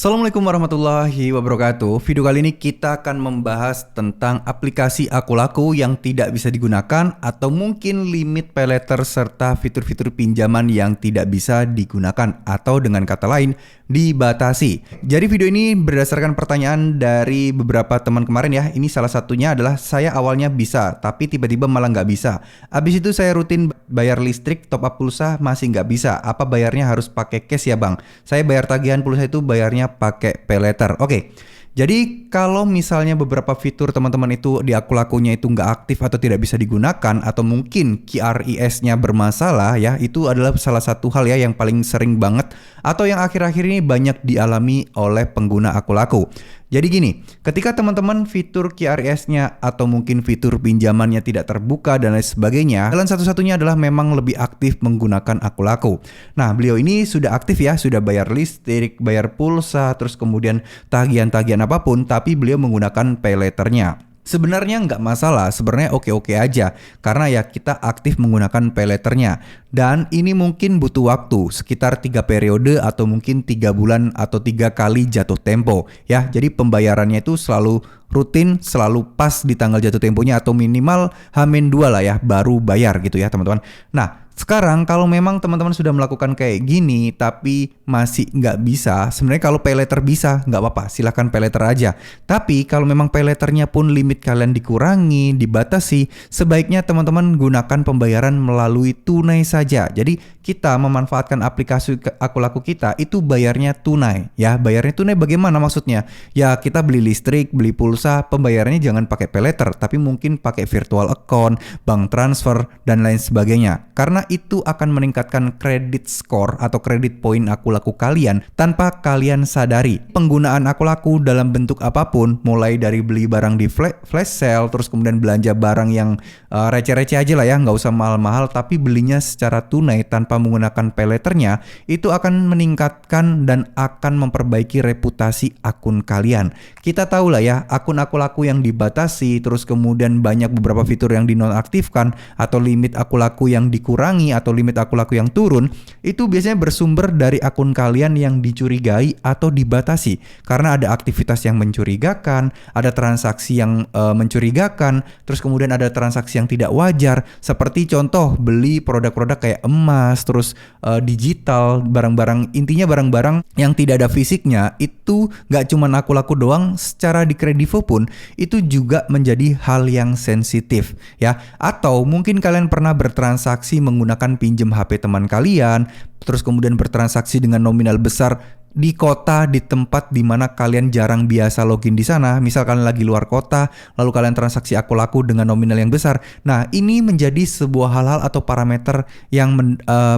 Assalamualaikum warahmatullahi wabarakatuh. Video kali ini kita akan membahas tentang aplikasi Akulaku yang tidak bisa digunakan atau mungkin limit paylater serta fitur-fitur pinjaman yang tidak bisa digunakan atau dengan kata lain dibatasi. Jadi video ini berdasarkan pertanyaan dari beberapa teman kemarin ya. Ini salah satunya adalah saya awalnya bisa tapi tiba-tiba malah nggak bisa. Habis itu saya rutin bayar listrik, top up pulsa masih nggak bisa. Apa bayarnya harus pakai cash ya bang? Saya bayar tagihan pulsa itu bayarnya pakai paylater. Oke. Jadi kalau misalnya beberapa fitur teman-teman itu di Akulakunya itu nggak aktif atau tidak bisa digunakan atau mungkin QRIS-nya bermasalah ya, itu adalah salah satu hal ya yang paling sering banget atau yang akhir-akhir ini banyak dialami oleh pengguna Akulaku. Jadi gini, ketika teman-teman fitur QRIS-nya atau mungkin fitur pinjamannya tidak terbuka dan lain sebagainya, jalan satu-satunya adalah memang lebih aktif menggunakan Akulaku. Nah, beliau ini sudah aktif ya, sudah bayar listrik, bayar pulsa, terus kemudian tagihan-tagihan apapun, tapi beliau menggunakan paylaternya. Sebenarnya nggak masalah, sebenarnya oke-oke aja karena ya kita aktif menggunakan paylaternya dan ini mungkin butuh waktu sekitar 3 periode atau mungkin 3 bulan atau 3 kali jatuh tempo ya. Jadi pembayarannya itu selalu rutin, selalu pas di tanggal jatuh temponya atau minimal H-2 lah ya baru bayar gitu ya teman-teman. Nah, sekarang kalau memang teman-teman sudah melakukan kayak gini tapi masih nggak bisa, sebenarnya kalau paylater bisa nggak apa-apa, silahkan paylater aja. Tapi kalau memang paylaternya pun limit kalian dikurangi, dibatasi, sebaiknya teman-teman gunakan pembayaran melalui tunai saja. Jadi kita memanfaatkan aplikasi Akulaku kita itu bayarnya tunai ya. Bayarnya tunai bagaimana maksudnya? Ya kita beli listrik, beli pulsa, pembayarannya jangan pakai paylater tapi mungkin pakai virtual account, bank transfer dan lain sebagainya. Karena itu akan meningkatkan kredit score atau kredit poin Akulaku kalian tanpa kalian sadari. Penggunaan Akulaku dalam bentuk apapun, mulai dari beli barang di flash sale, terus kemudian belanja barang yang receh-receh aja lah ya, nggak usah mahal-mahal, tapi belinya secara tunai tanpa menggunakan paylaternya, itu akan meningkatkan dan akan memperbaiki reputasi akun kalian. Kita tahu lah ya, akun Akulaku yang dibatasi, terus kemudian banyak beberapa fitur yang dinonaktifkan atau limit Akulaku yang dikurangi atau limit Akulaku yang turun, itu biasanya bersumber dari akun kalian yang dicurigai atau dibatasi karena ada aktivitas yang mencurigakan, ada transaksi yang mencurigakan, terus kemudian ada transaksi yang tidak wajar seperti contoh beli produk-produk kayak emas, terus digital, barang-barang, intinya barang-barang yang tidak ada fisiknya. Itu gak cuma Akulaku doang, secara di Kredivo pun itu juga menjadi hal yang sensitif ya. Atau mungkin kalian pernah bertransaksi menggunakan pinjam HP teman kalian, terus kemudian bertransaksi dengan nominal besar di kota, di tempat di mana kalian jarang biasa login di sana. Misal kalian lagi luar kota, lalu kalian transaksi Akulaku dengan nominal yang besar. Nah, ini menjadi sebuah hal-hal atau parameter yang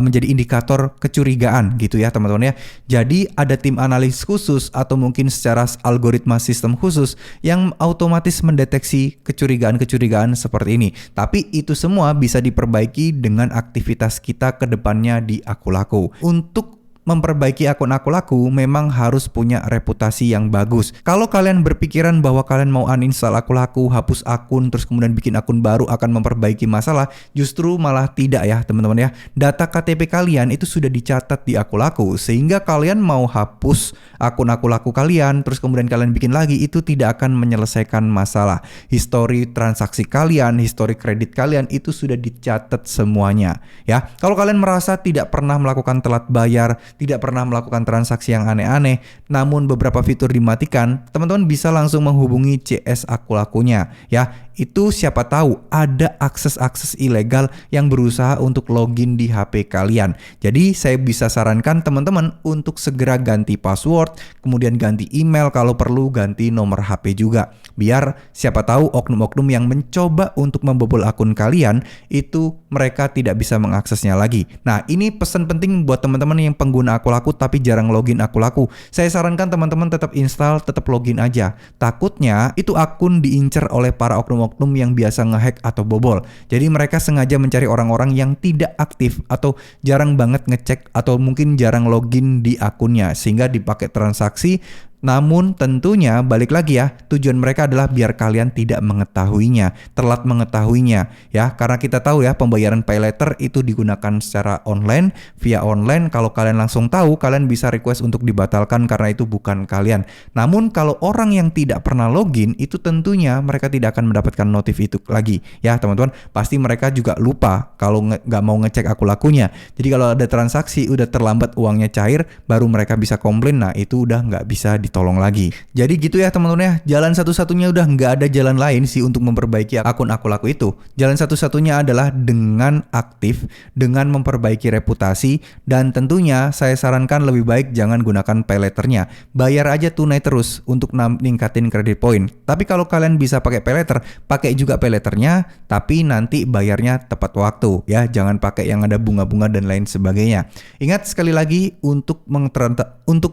menjadi indikator kecurigaan gitu ya teman-teman ya. Jadi ada tim analis khusus atau mungkin secara algoritma sistem khusus yang otomatis mendeteksi kecurigaan-kecurigaan seperti ini. Tapi itu semua bisa diperbaiki dengan aktivitas kita ke depannya di Akulaku. Untuk memperbaiki akun Akulaku memang harus punya reputasi yang bagus. Kalau kalian berpikiran bahwa kalian mau uninstall Akulaku, hapus akun, terus kemudian bikin akun baru akan memperbaiki masalah, justru malah tidak ya teman-teman ya. Data KTP kalian itu sudah dicatat di Akulaku, sehingga kalian mau hapus akun Akulaku kalian, terus kemudian kalian bikin lagi, itu tidak akan menyelesaikan masalah. Histori transaksi kalian, histori kredit kalian itu sudah dicatat semuanya ya. Kalau kalian merasa tidak pernah melakukan telat bayar, tidak pernah melakukan transaksi yang aneh-aneh, namun beberapa fitur dimatikan, teman-teman bisa langsung menghubungi CS Akulakunya ya. Itu siapa tahu ada akses-akses ilegal yang berusaha untuk login di HP kalian. Jadi saya bisa sarankan teman-teman untuk segera ganti password, kemudian ganti email, kalau perlu ganti nomor HP juga. Biar siapa tahu oknum-oknum yang mencoba untuk membobol akun kalian itu mereka tidak bisa mengaksesnya lagi. Nah, ini pesan penting buat teman-teman yang pengguna Akulaku tapi jarang login Akulaku. Saya sarankan teman-teman tetap install, tetap login aja. Takutnya itu akun diincar oleh para oknum-oknum yang biasa ngehack atau bobol. Jadi mereka sengaja mencari orang-orang yang tidak aktif atau jarang banget ngecek atau mungkin jarang login di akunnya sehingga dipakai transaksi Namun tentunya balik lagi ya, tujuan mereka adalah biar kalian tidak mengetahuinya, telat mengetahuinya ya. Karena kita tahu ya, pembayaran pay letter itu digunakan secara online, via online. Kalau kalian langsung tahu, kalian bisa request untuk dibatalkan karena itu bukan kalian. Namun kalau orang yang tidak pernah login, itu tentunya mereka tidak akan mendapatkan notif itu lagi ya teman-teman. Pasti mereka juga lupa kalau nggak mau ngecek aku lakunya. Jadi kalau ada transaksi udah terlambat uangnya cair, baru mereka bisa komplain. Nah itu udah nggak bisa ditolong lagi. Jadi gitu ya teman-teman ya, jalan satu-satunya udah nggak ada jalan lain sih untuk memperbaiki akun aku laku itu. Jalan satu-satunya adalah dengan aktif, dengan memperbaiki reputasi, dan tentunya saya sarankan lebih baik jangan gunakan pay letternya. Bayar aja tunai terus untuk ningkatin credit point. Tapi kalau kalian bisa pakai pay letter, pakai juga pay letternya, tapi nanti bayarnya tepat waktu ya. Jangan pakai yang ada bunga-bunga dan lain sebagainya. Ingat sekali lagi, untuk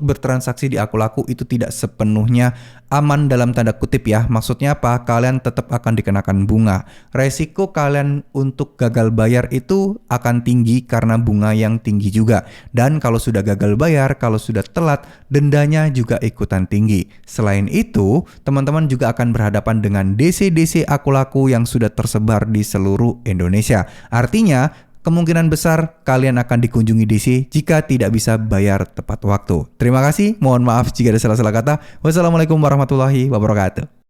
bertransaksi di aku laku itu tidak sepenuhnya aman dalam tanda kutip ya. Maksudnya apa? Kalian tetap akan dikenakan bunga. Resiko kalian untuk gagal bayar itu akan tinggi karena bunga yang tinggi juga. Dan kalau sudah gagal bayar, kalau sudah telat, dendanya juga ikutan tinggi. Selain itu, teman-teman juga akan berhadapan dengan DC-DC aku laku yang sudah tersebar di seluruh Indonesia. Artinya, kemungkinan besar kalian akan dikunjungi DC jika tidak bisa bayar tepat waktu. Terima kasih, mohon maaf jika ada salah-salah kata. Wassalamualaikum warahmatullahi wabarakatuh.